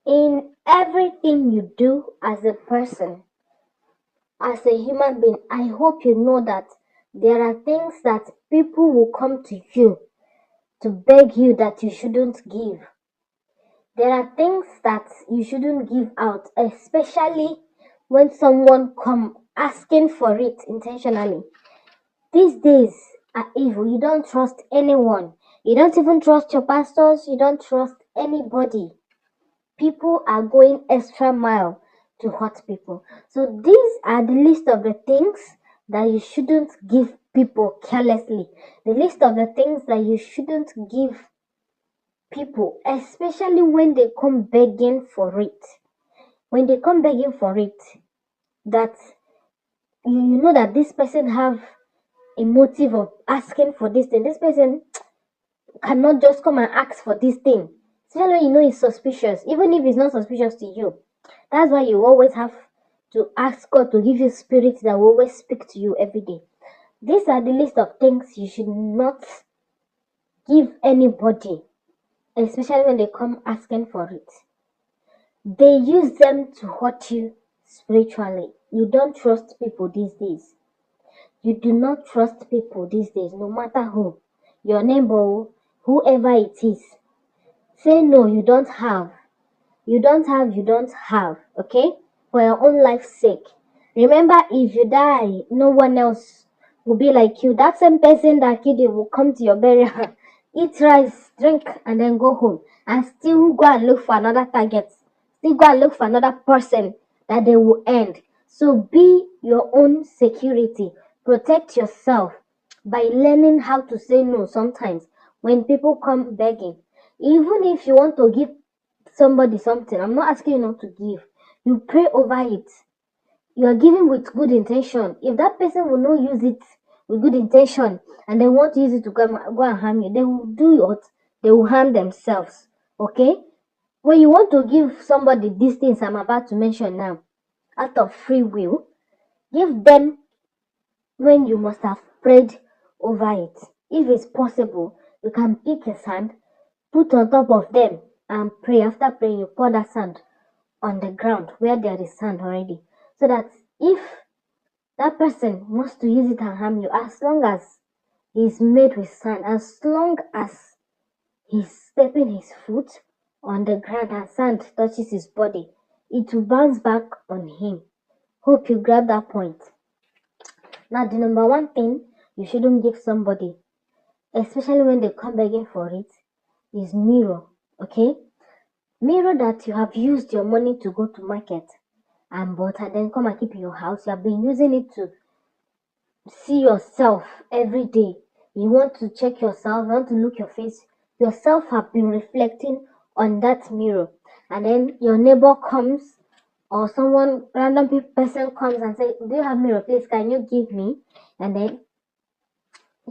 In everything you do as a person, as a human being, I hope you know that there are things that people will come to you to beg you that you shouldn't give. There are things that you shouldn't give out, especially when someone come asking for it intentionally. These days are evil. You don't trust anyone. You don't even trust your pastors. You don't trust anybody. People are going extra mile to hurt people. So these are the list of the things that you shouldn't give people carelessly. The list of the things that you shouldn't give people, especially when they come begging for it. When they come begging for it, that you know that this person have a motive of asking for this thing. This person cannot just come and ask for this thing. Especially when you know it's suspicious, even if it's not suspicious to you. That's why you always have to ask God to give you spirits that will always speak to you every day. These are the list of things you should not give anybody, especially when they come asking for it. They use them to hurt you spiritually. You don't trust people these days. You do not trust people these days, no matter who. Your neighbor, whoever it is. Say no, you don't have. You don't have, you don't have, okay? For your own life's sake. Remember, if you die, no one else will be like you. That same person that killed you will come to your burial, eat rice, drink, and then go home. And still go and look for another target. Still go and look for another person that they will end. So be your own security. Protect yourself by learning how to say no sometimes when people come begging. Even if you want to give somebody something, I'm not asking you not to give. You pray over it. You are giving with good intention. If that person will not use it with good intention and they want to use it to go and harm you, they will do what? They will harm themselves. Okay? When you want to give somebody these things I'm about to mention now, out of free will, give them when you must have prayed over it. If it's possible, you can pick a sand, put on top of them, and pray. After praying, you pour that sand on the ground where there is sand already. So that if that person wants to use it and harm you, as long as he's made with sand, as long as he's stepping his foot on the ground and sand touches his body, it will bounce back on him. Hope you grab that point. Now, the number one thing you shouldn't give somebody, especially when they come begging for it, is mirror. Okay? Mirror that you have used your money to go to market and bought and then come and keep in your house. You have been using it to see yourself every day. You want to check yourself, you want to look your face. Yourself have been reflecting on that mirror. And then your neighbor comes or someone, random person comes and say, do you have mirror? Please, can you give me? And then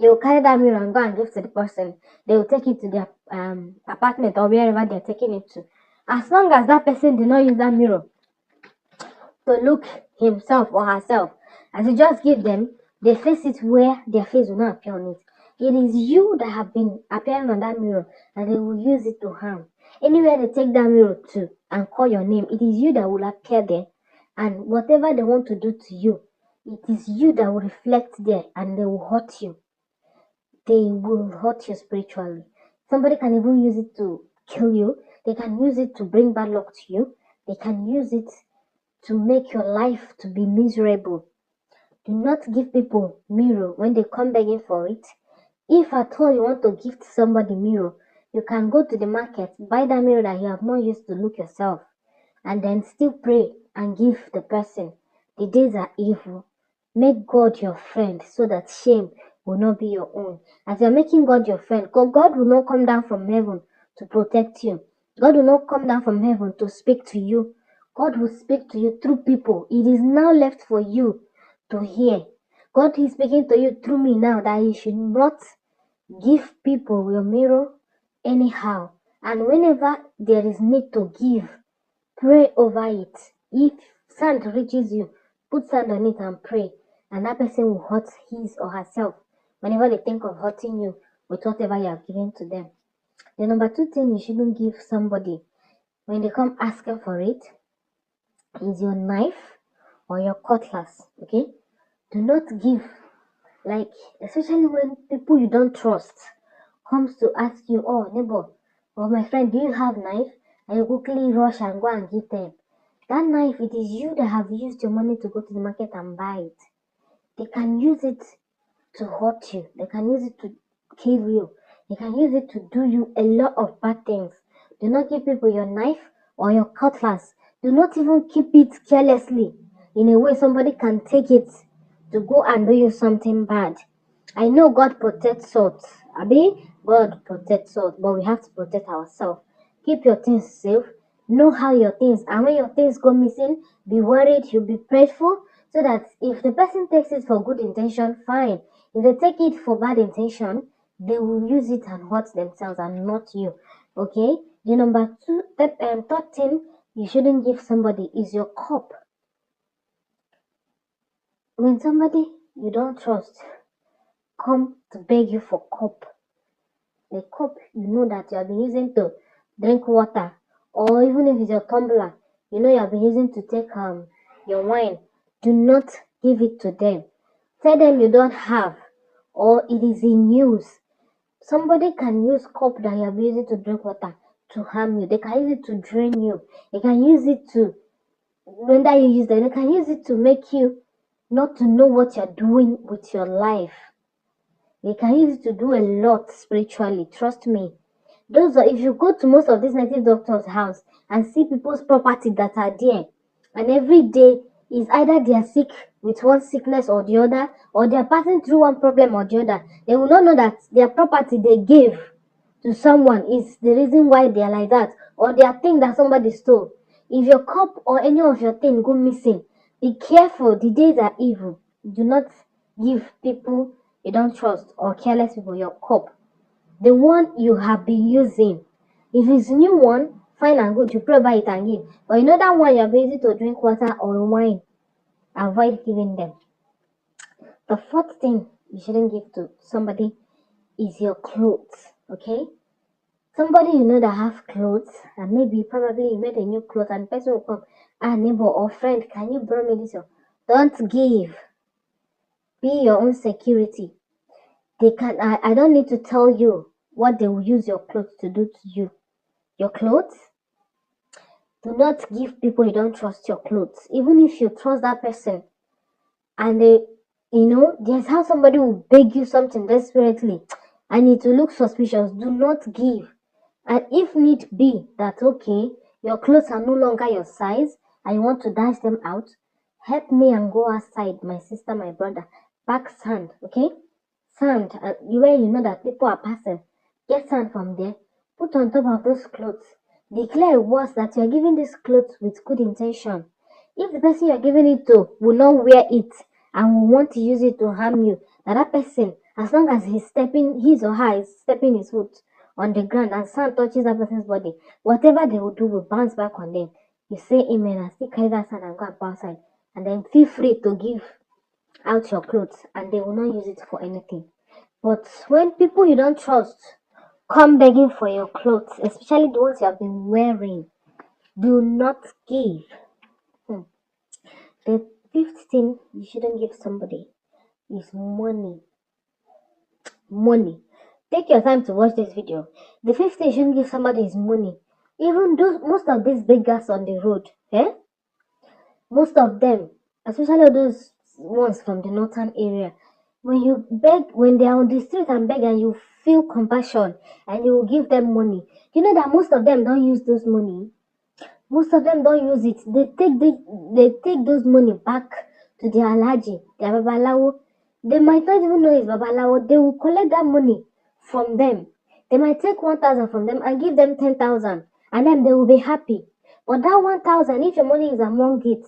you carry that mirror and go and give to the person. They will take it to their apartment or wherever they're taking it to. As long as that person did not use that mirror to look himself or herself, as you just give them, they face it where their face will not appear on it. It is you that have been appearing on that mirror and they will use it to harm. Anywhere they take that mirror to and call your name, it is you that will appear there. And whatever they want to do to you, it is you that will reflect there and they will hurt you. They will hurt you spiritually. Somebody can even use it to kill you. They can use it to bring bad luck to you. They can use it to make your life to be miserable. Do not give people mirror when they come begging for it. If at all you want to gift somebody mirror, you can go to the market, buy that mirror that you have not used to look yourself, and then still pray and give the person. The days are evil. Make God your friend so that shame will not be your own. As you're making God your friend, God will not come down from heaven to protect you. God will not come down from heaven to speak to you. God will speak to you through people. It is now left for you to hear. God is speaking to you through me now that you should not give people your mirror anyhow. And whenever there is need to give, pray over it. If sand reaches you, put sand on it and pray. And that person will hurt his or herself whenever they think of hurting you with whatever you have given to them. The number two thing you shouldn't give somebody when they come asking for it, is your knife or your cutlass. Okay, do not give, like, especially when people you don't trust comes to ask you, oh neighbor or my friend, do you have knife? And you quickly rush and go and give them that knife. It is you that have used your money to go to the market and buy it. They can use it to hurt you, they can use it to kill you, they can use it to do you a lot of bad things. Do not give people your knife or your cutlass. Do not even keep it carelessly in a way somebody can take it to go and do you something bad. I know God protects swords, Abi, God protects swords, but we have to protect ourselves. Keep your things safe. Know how your things, and when your things go missing, be worried, you be prayerful, so that if the person takes it for good intention, fine. If they take it for bad intention, they will use it and hurt themselves and not you. Okay? The number third thing you shouldn't give somebody is your cup. When somebody you don't trust come to beg you for cup, the cup you know that you have been using to drink water, or even if it's your tumbler, you know you have been using to take your wine, do not give it to them. Tell them you don't have, or it is in use. Somebody can use cup that you have been using to drink water to harm you. They can use it to drain you. They can use it to render you useless. They can use it to make you not to know what you're doing with your life. They can use it to do a lot spiritually. Trust me. Those are, if you go to most of these native doctors' house and see people's property that are there, and every day is either they are sick with one sickness or the other, or they are passing through one problem or the other, they will not know that their property they gave to someone is the reason why they are like that, or their thing that somebody stole. If your cup or any of your thing go missing, be careful. The days are evil. Do not give people you don't trust or careless people your cup, the one you have been using. If it's a new one, fine and good, you pray by it and give. But you know that one you're using to drink water or wine, avoid giving them. The fourth thing you shouldn't give to somebody is your clothes. Okay? Somebody you know that have clothes, and maybe probably you made a new clothes and the person will come, neighbor or friend, can you borrow me this? Don't give. Be your own security. They can I don't need to tell you what they will use your clothes to do to you. Your clothes? Do not give people you don't trust your clothes. Even if you trust that person and there's how somebody will beg you something desperately and it will look suspicious. Do not give. And if need be that, okay, your clothes are no longer your size and you want to dash them out, help me and go outside, my sister, my brother, pack sand, okay? Sand, where you know that people are passing, get sand from there, put on top of those clothes. Declare words that you are giving these clothes with good intention. If the person you are giving it to will not wear it and will want to use it to harm you, that person, as long as his or her is stepping his foot on the ground and sand touches that person's body, whatever they will do will bounce back on them. You say amen and still carry that sand and go outside. And then feel free to give out your clothes and they will not use it for anything. But when people you don't trust come begging for your clothes, especially the ones you have been wearing, do not give. The fifth thing you shouldn't give somebody is money. Money. Take your time to watch this video. The fifth thing you shouldn't give somebody is money. Even those most of these beggars on the road, most of them, especially those ones from the northern area, when you beg, when they are on the street and beg and you feel compassion and you give them money, you know that most of them don't use those money. Most of them don't use it. They take those money back to their alhaji, their babalawo. They might not even know it's babalawo. They will collect that money from them. They might take 1,000 from them and give them 10,000, and then they will be happy. But that 1,000, if your money is among it,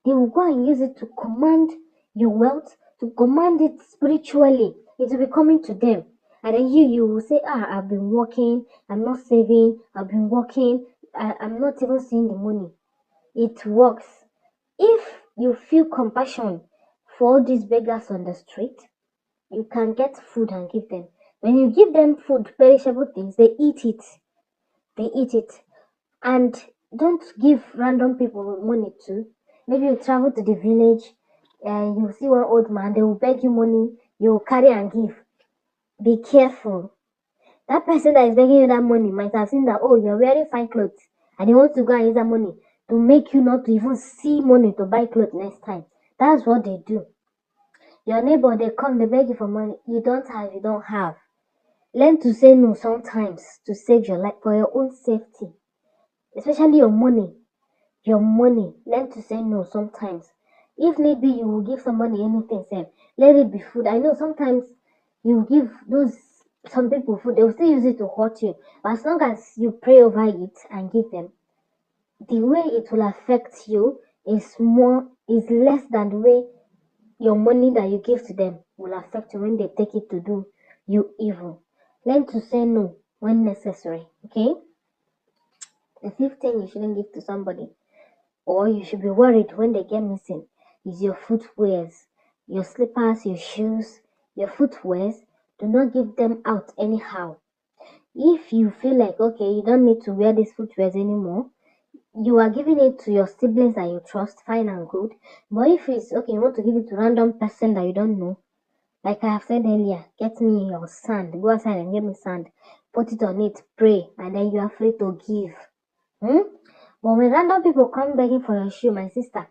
they will go and use it to command your wealth, to command it spiritually. It will be coming to them. And then you will say, I've been working, I'm not saving, I've been working, I'm not even seeing the money. It works. If you feel compassion for all these beggars on the street, you can get food and give them. When you give them food, perishable things, they eat it. They eat it. And don't give random people money too. Maybe you travel to the village and you see one old man, they will beg you money, you will carry and give. Be careful. That person that is begging you that money might have seen that, oh, you're wearing fine clothes, and he wants to go and use that money to make you not to even see money to buy clothes next time. That's what they do. Your neighbor, they come, they beg you for money. You don't have, you don't have. Learn to say no sometimes to save your life, for your own safety, especially your money. Your money, learn to say no sometimes. If need be, you will give somebody anything, say, let it be food. I know sometimes you give those some people food, they will still use it to hurt you. But as long as you pray over it and give them, the way it will affect you is less than the way your money that you give to them will affect you when they take it to do you evil. Learn to say no when necessary. Okay? The fifth thing you shouldn't give to somebody, or you should be worried when they get missing, is your footwears, your slippers, your shoes, your footwears. Do not give them out anyhow. If you feel like, okay, you don't need to wear these footwears anymore, you are giving it to your siblings that you trust, fine and good. But if it's okay, you want to give it to random person that you don't know, like I have said earlier, get me your sand, go outside and get me sand, put it on it, pray, and then you are free to give. But when random people come begging for your shoe, my sister,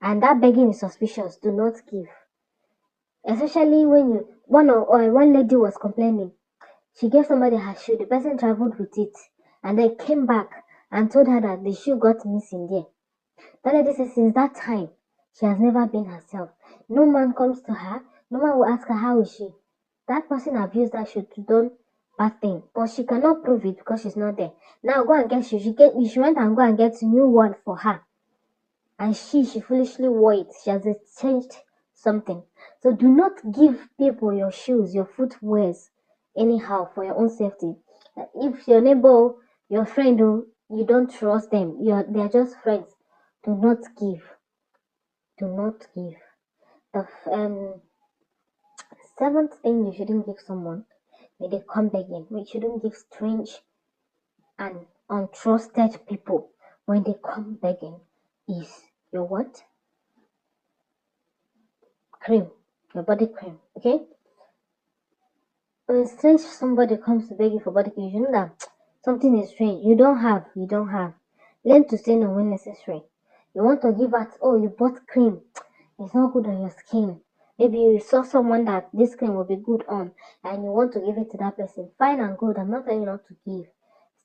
and that begging is suspicious, do not give. Especially when one lady was complaining. She gave somebody her shoe, the person traveled with it, and then came back and told her that the shoe got missing there. That lady says since that time, she has never been herself. No man comes to her, no man will ask her how is she. That person abused that shoe to do bad thing, but she cannot prove it because she's not there. Now go and get shoe. She went and go and get a new one for her. And she foolishly wore it. She has exchanged something. So do not give people your shoes, your footwears, anyhow for your own safety. If your neighbor, your friend, you don't trust them, they're just friends, do not give. Do not give. The seventh thing you shouldn't give someone when they come begging. You shouldn't give strange and untrusted people when they come begging is your what? Cream. Your body cream. Okay? When strange somebody comes to beg you for body cream, you know that something is strange. You don't have. Learn to say no when necessary. You want to give out, oh, you bought cream. It's not good on your skin. Maybe you saw someone that this cream will be good on and you want to give it to that person. Fine and good. I'm not telling you not to give.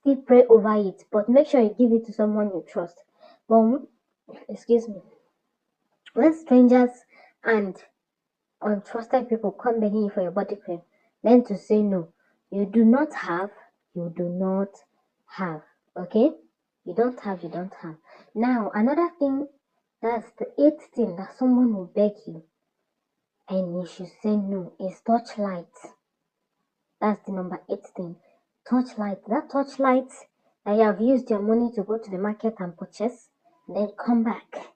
Still pray over it, but make sure you give it to someone you trust. But excuse me. When strangers and untrusted people come begging you for your body cream, learn to say no. You do not have, you do not have. Okay? You don't have, you don't have. Now, another thing, that's the eighth thing that someone will beg you and you should say no is touchlight. That's the number 8 thing. Touchlight. That touchlight that you have used your money to go to the market and purchase, then come back.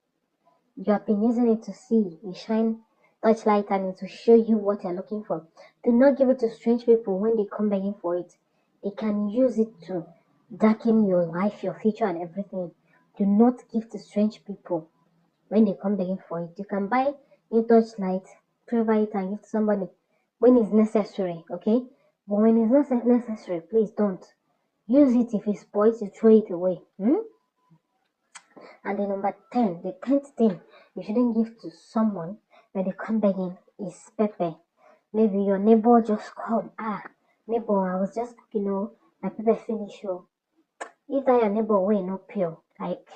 You have been using it to see. You shine touchlight and it will show you what you're looking for. Do not give it to strange people when they come begging for it. They can use it to darken your life, your future, and everything. Do not give to strange people when they come begging for it. You can buy new touchlight, provide it, and give to somebody when it's necessary, okay? But when it's not necessary, please don't. Use it if it spoils, you throw it away. And the number 10, the 10th thing you shouldn't give to someone when they come begging is pepper. Maybe your neighbor just come. Neighbor, I was just cooking, my pepper finish. If that your neighbor way no pure, like,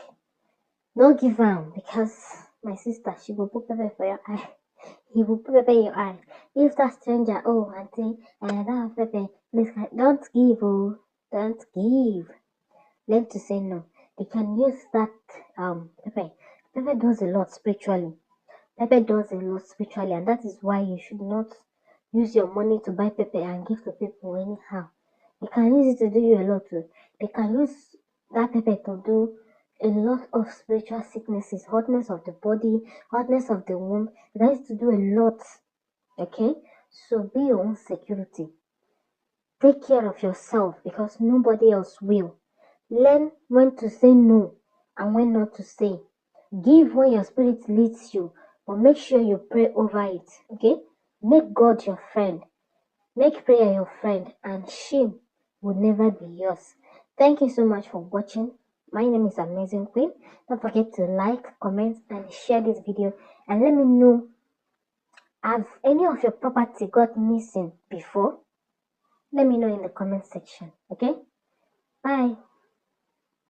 no give am because my sister, she will put pepper for your eye. He will put pepper in your eye. If that stranger, oh, auntie, that pepper, please, don't give, don't give. Learn to say no. They can use that pepper. Pepper does a lot spiritually. And that is why you should not use your money to buy pepper and give to people anyhow. They can use it to do you a lot too. They can use that pepper to do a lot of spiritual sicknesses, hotness of the body, hotness of the womb. It has to do a lot. Okay? So be your own security. Take care of yourself because nobody else will. Learn when to say no and when not to say. Give when your spirit leads you, but make sure you pray over it. Okay? Make God your friend. Make prayer your friend, and shame will never be yours. Thank you so much for watching. My name is Amazing Queen. Don't forget to like, comment, and share this video. And let me know, have any of your property got missing before? Let me know in the comment section. Okay? Bye.